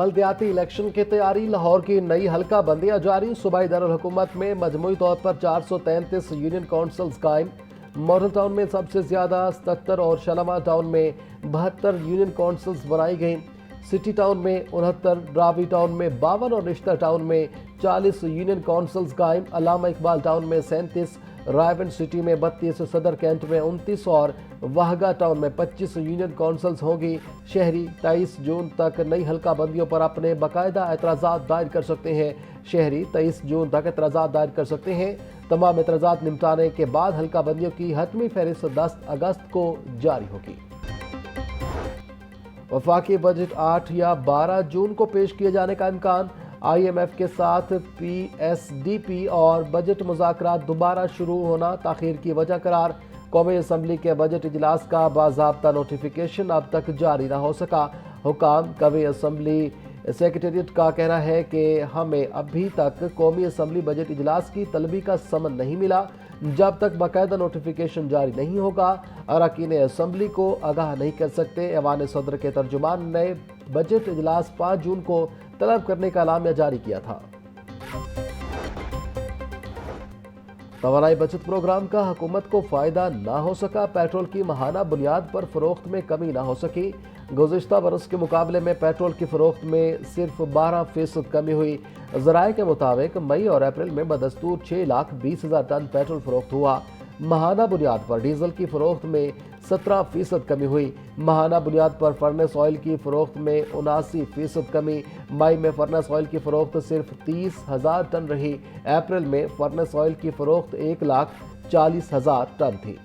بلدیاتی الیکشن کی تیاری، لاہور کی نئی حلقہ بندیاں جاری، صوبائی دارالحکومت میں مجموعی طور پر 433 یونین کونسلز قائم، ماڈل ٹاؤن میں سب سے زیادہ 77 اور شالامار ٹاؤن میں 72 یونین کونسلز بنائی گئیں، سٹی ٹاؤن میں 69، ڈراوی ٹاؤن میں 52 اور رشتہ ٹاؤن میں 40 یونین کونسلز قائم، علامہ اقبال ٹاؤن میں 37، رائیونڈ سٹی میں 32، صدر کینٹ میں 29 اور واہگہ ٹاؤن میں 25 یونین کونسلز ہوں گی۔ شہری 23 جون تک نئی حلقہ بندیوں پر اپنے باقاعدہ اعتراضات دائر کر سکتے ہیں۔ شہری 23 جون تک اعتراضات دائر کر سکتے ہیں۔ تمام اعتراضات نمٹانے کے بعد حلقہ بندیوں کی حتمی فہرست 10 اگست کو جاری ہوگی۔ وفاقی بجٹ 8 یا 12 جون کو پیش کیے جانے کا امکان، آئی ایم ایف کے ساتھ پی ایس ڈی پی اور بجٹ مذاکرات دوبارہ شروع ہونا تاخیر کی وجہ قرار، قومی اسمبلی کے بجٹ اجلاس کا باضابطہ نوٹیفیکیشن اب تک جاری نہ ہو سکا۔ حکام قومی اسمبلی سیکریٹریٹ کا کہنا ہے کہ ہمیں ابھی تک قومی اسمبلی بجٹ اجلاس کی طلبی کا سمن نہیں ملا، جب تک باقاعدہ نوٹیفیکیشن جاری نہیں ہوگا اراکین اسمبلی کو آگاہ نہیں کر سکتے۔ ایوان صدر کے ترجمان نے بجٹ اجلاس 5 جون کو طلب کرنے کا اعلامیہ جاری کیا تھا۔ توانائی بچت پروگرام کا حکومت کو فائدہ نہ ہو سکا، پیٹرول کی ماہانہ بنیاد پر فروخت میں کمی نہ ہو سکی، گزشتہ برس کے مقابلے میں پیٹرول کی فروخت میں صرف 12% کمی ہوئی، ذرائع کے مطابق مئی اور اپریل میں بدستور 6,20,000 ٹن پیٹرول فروخت ہوا، ماہانہ بنیاد پر ڈیزل کی فروخت میں 17% کمی ہوئی، ماہانہ بنیاد پر فرنس آئل کی فروخت میں 79% کمی، مئی میں فرنس آئل کی فروخت صرف 30,000 ٹن رہی، اپریل میں فرنس آئل کی فروخت 1,40,000 ٹن تھی۔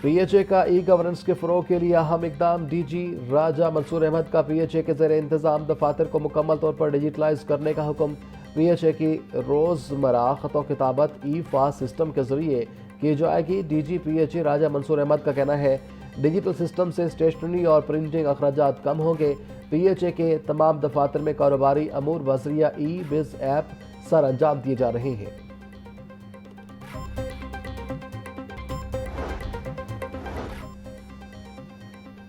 پی ایچ اے کا ای گورننس کے فروغ کے لیے اہم اقدام، ڈی جی راجہ منصور احمد کا پی ایچ اے کے زیر انتظام دفاتر کو مکمل طور پر ڈیجیٹلائز کرنے کا حکم، پی ایچ اے کی روزمرہ خط و کتابت ای فاس سسٹم کے ذریعے کی جائے گی۔ D G P H A Raja Mansoor Ahmed کا کہنا ہے ڈیجیٹل سسٹم سے اسٹیشنری اور پرنٹنگ اخراجات کم ہوں گے۔ پی ایچ اے کے تمام دفاتر میں کاروباری امور بذریعہ ای بز ایپ سر انجام دیے جا رہے ہیں۔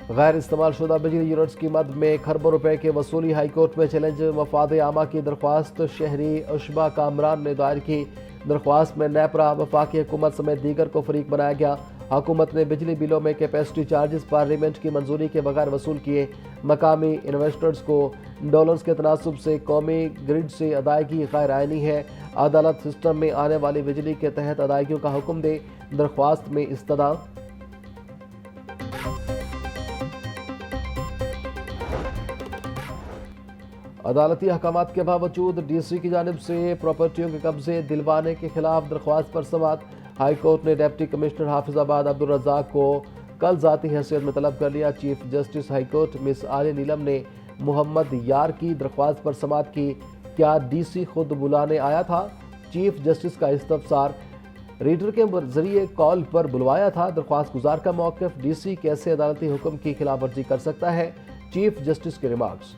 غیر استعمال شدہ بجلی یونٹس کی مد میں کھربوں روپے کے وصولی، ہائی کورٹ میں چیلنج، مفاد عامہ کی درخواست شہری اشبا کامران نے دائر کی، درخواست میں نیپرا، وفاقی حکومت سمیت دیگر کو فریق بنایا گیا۔ حکومت نے بجلی بلوں میں کیپیسٹی چارجز پارلیمنٹ کی منظوری کے بغیر وصول کیے، مقامی انویسٹرز کو ڈالرز کے تناسب سے قومی گرڈ سے ادائیگی غیر آئینی ہے، عدالت سسٹم میں آنے والی بجلی کے تحت ادائیگیوں کا حکم دے، درخواست میں استدعا۔ عدالتی احکامات کے باوجود ڈی سی کی جانب سے پراپرٹیوں کے قبضے دلوانے کے خلاف درخواست پر سماعت، ہائی کورٹ نے ڈپٹی کمشنر حافظ آباد عبدالرزاق کو کل ذاتی حیثیت میں طلب کر لیا۔ چیف جسٹس ہائی کورٹ مس عالیہ نیلم نے محمد یار کی درخواست پر سماعت کی، کیا ڈی سی خود بلانے آیا تھا؟ چیف جسٹس کا استفسار، ریڈر کے ذریعے کال پر بلوایا تھا، درخواست گزار کا موقف، ڈی سی کیسے عدالتی حکم کی خلاف ورزی کر سکتا ہے؟ چیف جسٹس کے ریمارکس۔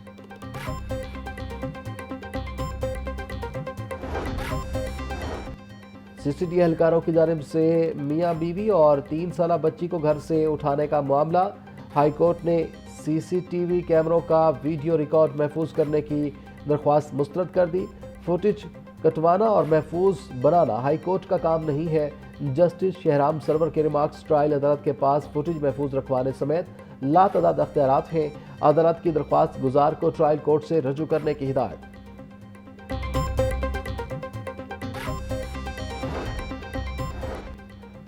سی سی ڈی اہلکاروں کی جانب سے میاں بیوی اور 3 سالہ بچی کو گھر سے اٹھانے کا معاملہ، ہائی کورٹ نے سی سی ٹی وی کیمروں کا ویڈیو ریکارڈ محفوظ کرنے کی درخواست مسترد کر دی۔ فوٹیج کٹوانا اور محفوظ بنانا ہائی کورٹ کا کام نہیں ہے، جسٹس شہرام سرور کے ریمارکس، ٹرائل عدالت کے پاس فوٹیج محفوظ رکھوانے سمیت لاتعداد اختیارات ہیں، عدالت کی درخواست گزار کو ٹرائل کورٹ سے رجوع کرنے کی ہدایت۔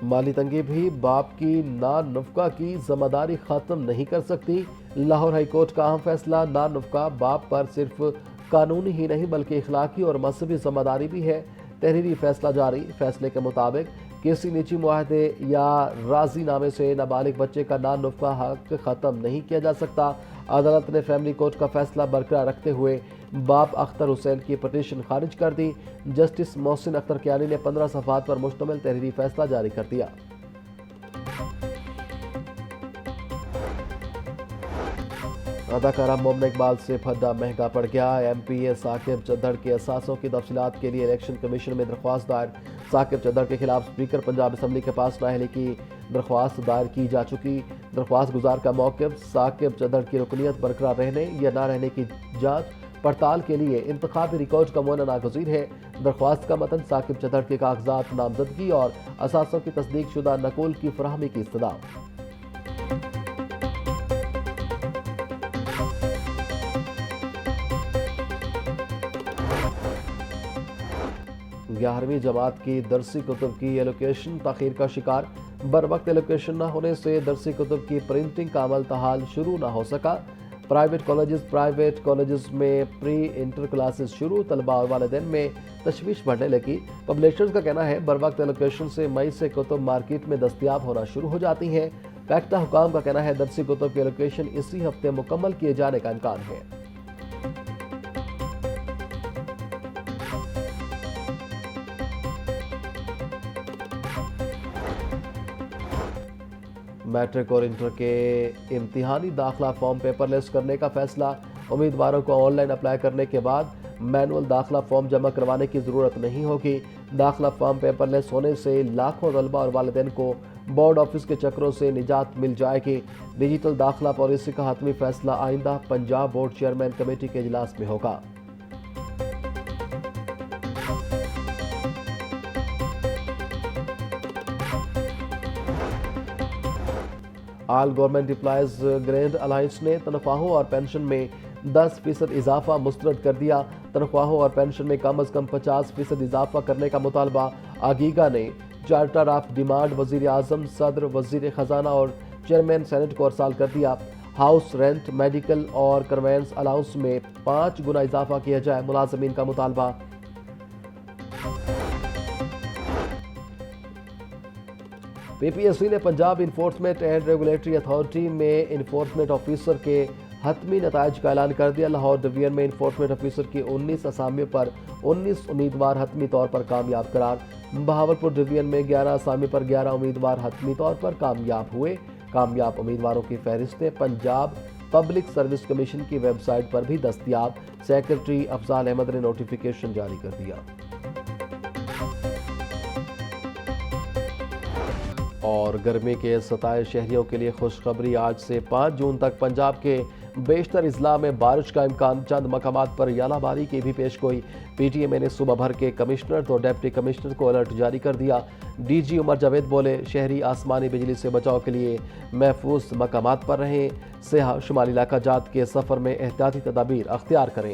مالی تنگی بھی باپ کی نان نفقہ کی ذمہ داری ختم نہیں کر سکتی، لاہور ہائی کورٹ کا اہم فیصلہ، نان نفقہ باپ پر صرف قانونی ہی نہیں بلکہ اخلاقی اور مذہبی ذمہ داری بھی ہے۔ تحریری فیصلہ جاری، فیصلے کے مطابق کسی نجی معاہدے یا راضی نامے سے نابالغ بچے کا نان نفقہ حق ختم نہیں کیا جا سکتا۔ عدالت نے فیملی کورٹ کا فیصلہ برقرار رکھتے ہوئے باپ اختر حسین کی پٹیشن خارج کر دی۔ جسٹس محسن اختر کیانی نے 15 صفحات پر مشتمل تحریری فیصلہ جاری کر دیا۔ اداکارہ مومنہ اقبال سے پھڈا مہنگا پڑ گیا، ایم پی اے ثاقب چدھڑ کے اثاثوں کی تفصیلات کے لیے الیکشن کمیشن میں درخواست دائر۔ ثاقب چدھڑ کے خلاف اسپیکر پنجاب اسمبلی کے پاس نااہلی کی درخواست دائر کی جا چکی۔ درخواست گزار کا موقف ثاقب چدھڑ کی رکنیت برقرار رہنے یا نہ رہنے کی جانچ پڑتال کے لیے انتخابی ریکارڈ کا معائنہ ناگزیر ہے۔ درخواست کا متن ثاقب چدھڑ کے کاغذات نامزدگی اور اثاثوں کی تصدیق شدہ نقول کی فراہمی کی استدعا۔ 11ویں جماعت کی درسی کتب کی ایلوکیشن تاخیر کا شکار۔ بروقت ایلوکیشن نہ ہونے سے درسی کتب کی پرنٹنگ کا عمل تاحال شروع نہ ہو سکا۔ پرائیویٹ کالجز میں پری انٹر کلاسز شروع، طلباء اور والدین میں تشویش بڑھنے لگی۔ پبلشرز کا کہنا ہے بروقت ایلوکیشن سے مئی سے کتب مارکیٹ میں دستیاب ہونا شروع ہو جاتی ہیں۔ فیکٹا حکام کا کہنا ہے درسی کتب کی ایلوکیشن اسی ہفتے مکمل کیے جانے کا امکان ہے۔ میٹرک اور انٹر کے امتحانی داخلہ فارم پیپر لیس کرنے کا فیصلہ۔ امیدواروں کو آن لائن اپلائی کرنے کے بعد مینول داخلہ فارم جمع کروانے کی ضرورت نہیں ہوگی۔ داخلہ فارم پیپر لیس ہونے سے لاکھوں طلباء اور والدین کو بورڈ آفس کے چکروں سے نجات مل جائے گی۔ ڈیجیٹل داخلہ پالیسی کا حتمی فیصلہ آئندہ پنجاب بورڈ چیئرمین کمیٹی کے اجلاس میں ہوگا۔ آل گورنمنٹ امپلائیز گرینڈ الائنس نے تنخواہوں اور پینشن میں 10% اضافہ مسترد کر دیا۔ تنخواہوں اور پینشن میں کم از کم 50% اضافہ کرنے کا مطالبہ آگیگا نے چارٹر آف ڈیمانڈ وزیر اعظم، صدر، وزیر خزانہ اور چیئرمین سینٹ کو ارسال کر دیا۔ ہاؤس رینٹ، میڈیکل اور کنوینس الاؤنس میں 5 گنا اضافہ کیا جائے، ملازمین کا مطالبہ۔ پی پی ایس سی نے Punjab enforcement and regulatory authority میں انفورسمنٹ آفیسر کے حتمی نتائج کا اعلان کر دیا۔ لاہور ڈویژن میں انفورسمنٹ آفیسر کی 19 اسامیوں پر 19 امیدوار حتمی طور پر کامیاب قرار۔ بہاولپور ڈویژن میں 11 اسامیوں پر 11 امیدوار حتمی طور پر کامیاب ہوئے۔ کامیاب امیدواروں کی فہرستیں پنجاب پبلک سروس کمیشن کی ویب سائٹ پر بھی دستیاب۔ سیکرٹری افضال احمد نے نوٹیفیکیشن جاری کر دیا۔ اور گرمی کے ستائے شہریوں کے لیے خوشخبری، آج سے 5 جون تک پنجاب کے بیشتر اضلاع میں بارش کا امکان، چند مقامات پر ژالہ باری کی بھی پیش گوئی۔ پی ٹی ایم نے صوبہ بھر کے کمشنر اور ڈپٹی کمشنر کو الرٹ جاری کر دیا۔ ڈی جی عمر جاوید بولے، شہری آسمانی بجلی سے بچاؤ کے لیے محفوظ مقامات پر رہیں، سیاح شمالی علاقہ جات کے سفر میں احتیاطی تدابیر اختیار کریں۔